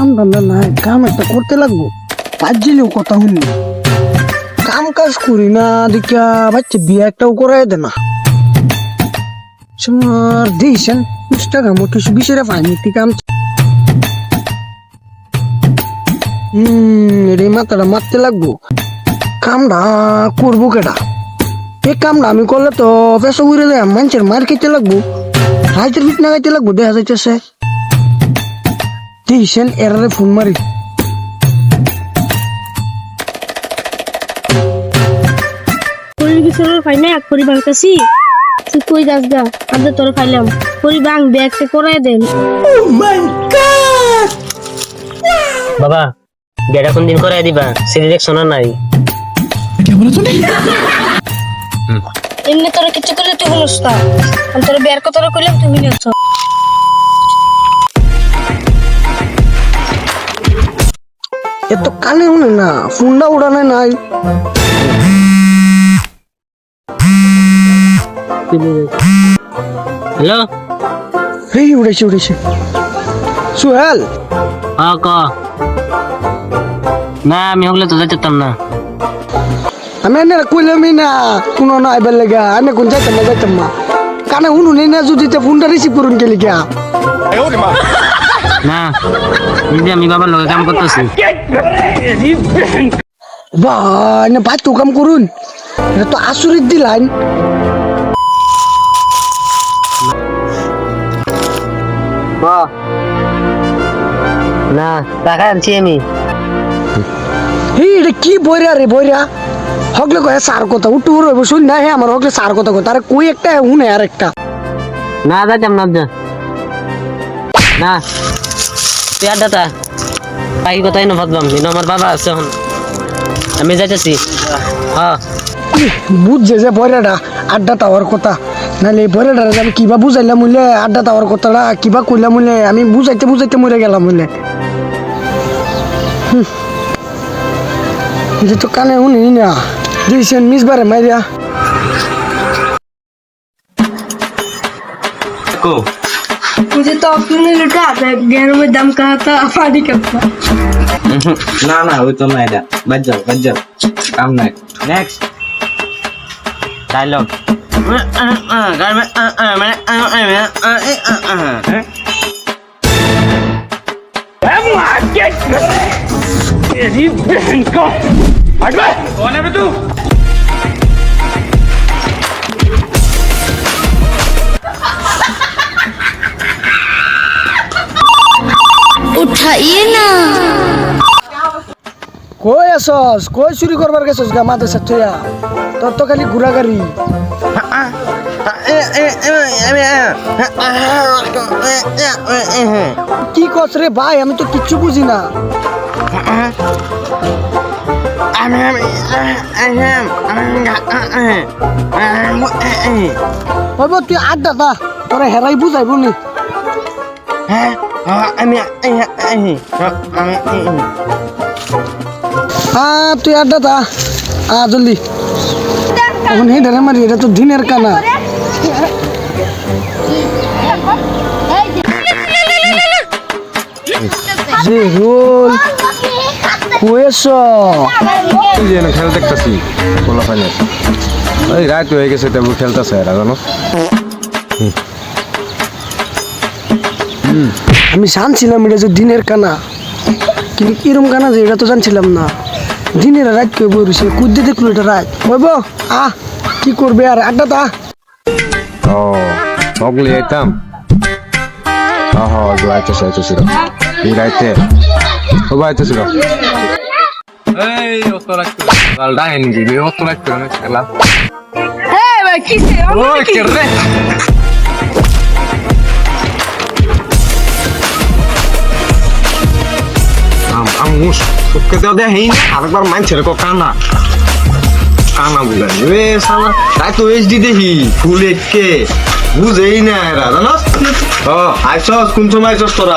কাম ধান্দা নাই, কাম একটা করতে লাগবো। পাঁচজিলেও কথা শুনি, কাম কাজ করি না দেখিয়া বাচ্চা বিয়ে একটাও করাই দে না। তোমার দিয়েছেন ইনস্টাগ্রাম কিছু বিষয়ে পাইনি কাম। এই মাথাটা মারতে লাগবো। কামটা করবো কেটা? এই কামটা আমি করলে তো পেশা উড়ে যায়, মানুষের মার খেতে লাগবো, রাইতের পিঠ না গাইতে লাগবো। দেখা যাইতেছে দিয়েছেন এরারে ফোন মারি। পরিবার কাছি তুই কই যাস গা? আদে তোর খাইলাম পরিবাং ব্যাগটা করাই দেন। বাবা গেটা কোন দিন করাই দিবা? সেটা দেখ শোনা নাই। এমনি তোর কিছু করলে তুই হলস না, আমি তোর বিয়ার কথা কইলাম তুমি নিচ্ছ। এত কানে শুনে না, ফোনটা উড়ানে নাই। হ্যালো, এই উড়েছে উড়েছে। সুহেল, ক না আমি হলে তো যাইতাম না। আমি এনে কইলামই না কোনো না আইবার লেগা, আমি কোন যাইতাম না। কানে শুনুন না, যদি ফোনটা রিসিভ করুন কে লিখা। না দিদি আমি বাবার লগে কাম করতেছি। ভাই না ভাই তো কাম করুন, এটা তো আসুরিত দিলাইন। না টাকা আনছি আমি। এটা কি বইরা রে বইরা? হকলে কয়ে সার কথা উঠু রইব শুন না। হ্যাঁ আমার হকলে সার কথা কথা, আরে কই একটা শুনে আর একটা। না যাইতাম না না তুই আর দাদা বাকি কথাই না ভাবলাম, কিন্তু আমার বাবা আছে এখন, আমি যাইতেছি। হ্যাঁ বুঝছে যে বইরাটা আড্ডা টাওয়ার কথা, নাহলে এই বইরাটা আমি কিবা বুঝাইলাম মুলে, আড্ডা টাওয়ার কথাটা কিবা কইলাম মুলে, আমি বুঝাইতে মরে গেলাম মুলে। এটা তো কানে শুনি না, দিয়েছেন মিসবারে মাইরিয়া। मुझे तो अपने लुटा आता है, गैरों में दम कहा था पानी कब था। না না ওই তো না, এটা বাদ যাও কাম নাই। নেক্সট ডায়লগ उठाइए ना। কই আসস? কই চুরি করবার গেছস গা মাথা সাথিয়া? তোর তো খালি ঘুরা গাড়ি। কি কস রে ভাই? আমি তো কিচ্ছু বুঝি না। বাবা তুই আড্ডা দা, তোরা হেরাই বুঝাইব নি। তুই আড্ডা দা, জলদি এখন এই ধরে মারি। এটা তো দিনের কানা। যে রোল কয়েছ খেল দেখতেছি পোলা ফাইনাল, ওই রাত হয়ে গেছে তেমন খেলতেছে এরা জানো। আমি জানছিলাম এটা যে দিনের কানা, কিন্তু কিরম কানা যে এটা তো জানছিলাম না। দিনের রাত কেউ বসে কুদ্দে দেখলো এটা রাত বইব। কি করবে আর আড্ডা তা। ও হগলি আইতাম। আইতেছিল এই রাইতে আইতেছিল। এই অত রাখতে ডাইন গিয়ে অত রাখতে না খেলা। Hey, भाई किसे? ও কে রে আঙ্গুস তোকে তো দেই না, আরেকবার মানছে কো কানা বুঝাই রে সালা। তাই তো এইচডি দেখি ফুল একে বুঝেই না এরা জানো। আইসস কোন সময় আইসস তোরা?